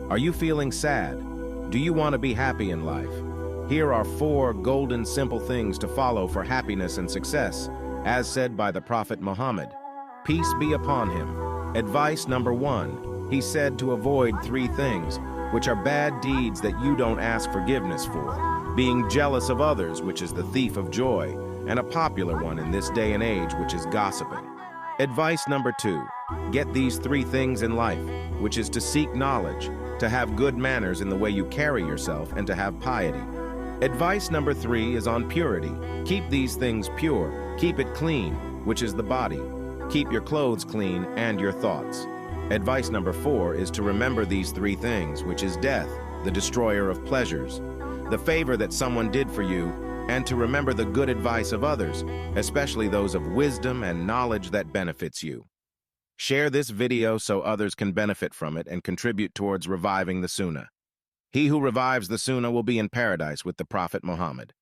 Are you feeling sad? Do you want to be happy in life? Here are 4 golden simple things to follow for happiness and success, as said by the Prophet Muhammad. Peace be upon him. Advice number 1. He said to avoid 3 things, which are bad deeds that you don't ask forgiveness for. Being jealous of others, which is the thief of joy, and a popular one in this day and age, which is gossiping. Advice number 2. Get these 3 things in life, which is to seek knowledge, to have good manners in the way you carry yourself, and to have piety. Advice number 3 is on purity. Keep these things pure. Keep it clean, which is the body. Keep your clothes clean and your thoughts. Advice number 4 is to remember these 3 things, which is death, the destroyer of pleasures, the favor that someone did for you, and to remember the good advice of others, especially those of wisdom and knowledge that benefits you. Share this video so others can benefit from it and contribute towards reviving the Sunnah. He who revives the Sunnah will be in paradise with the Prophet Muhammad.